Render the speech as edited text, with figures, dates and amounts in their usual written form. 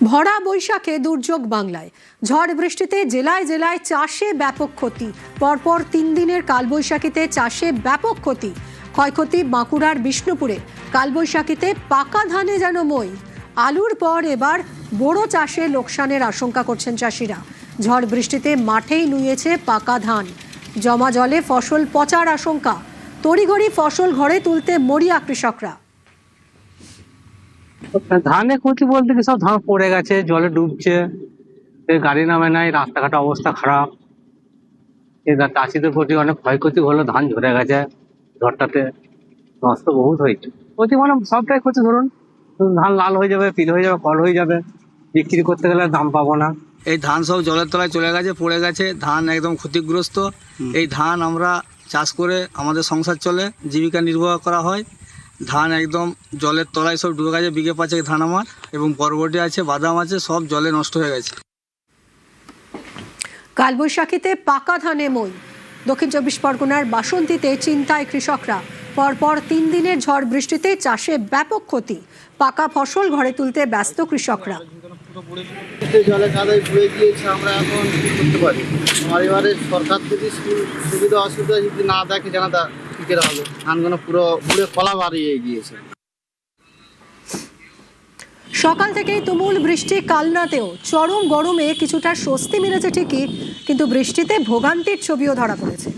ভরা বৈশাখে দুর্যোগ বাংলায়। ঝড় বৃষ্টিতে জেলায় জেলায় চাষে ব্যাপক ক্ষতি। পরপর 3 দিনের কালবৈশাখীতে চাষে ব্যাপক ক্ষতি। ক্ষয়ক্ষতি বাঁকুড়ার বিষ্ণুপুরে। কালবৈশাখীতে পাকা ধানে যেন মই। আলুর পর এবার বোরো চাষে লোকসানের আশঙ্কা করছেন চাষিরা। ঝড় বৃষ্টিতে মাঠেই নুয়েছে পাকা ধান। জমা জলে ফসল পচার আশঙ্কা। তড়িঘড়ি ফসল ঘরে তুলতে মরিয়া কৃষকরা। ধানে ক্ষতি বলতে কি, সব ধান পড়ে গেছে, জলে ডুবছে, গাড়ি নামে নাই, রাস্তাঘাটের অবস্থা খারাপ। চাষিদের প্রতি অনেক ক্ষয়ক্ষতি হলো, ধান ঝরে গেছে, ঝড়টাতে নষ্ট বহুত হয়েছে। ক্ষতি মানে সবটাই ক্ষতি। ধরুন ধান লাল হয়ে যাবে, পিল হয়ে যাবে, কল হয়ে যাবে, বিক্রি করতে গেলে দাম পাবো না। এই ধান সব জলের তলায় চলে গেছে, পড়ে গেছে, ধান একদম ক্ষতিগ্রস্ত। এই ধান আমরা চাষ করে আমাদের সংসার চলে, জীবিকা নির্বাহ করা হয়। ধান একদম জলের তলায় সব ডুবে গেছে, বিঘে 5 ধান আমার, এবং বরবটি আছে, বাদাম আছে, সব জলে নষ্ট হয়ে গেছে। কালবৈশাখীতে পাকা ধানে মই। দক্ষিণ 24 পরগনার বাসন্তীতে চিন্তায় কৃষকরা। পরপর 3 দিনের ঝড় বৃষ্টিতে চাষে ব্যাপক ক্ষতি। পাকা ফসল ঘরে তুলতে ব্যস্ত কৃষকরা। জলে কাদায় পুড়ে গিয়েছে, আমরা এখন কি করতে পারি? আমার এবারে সরকার থেকে সুবিধা অসুবিধা যদি না দেখে জানাটা কি করে হবে? ধানগুলো পুরো পুড়ে কলা বাড়িয়ে গিয়েছে। সকাল থেকেই তুমুল বৃষ্টি কালনাতেও। চরম গরমে কিছুটা স্বস্তি মিলেছে ঠিকই, কিন্তু বৃষ্টিতে ভোগান্তির ছবিও ধরা পড়েছে।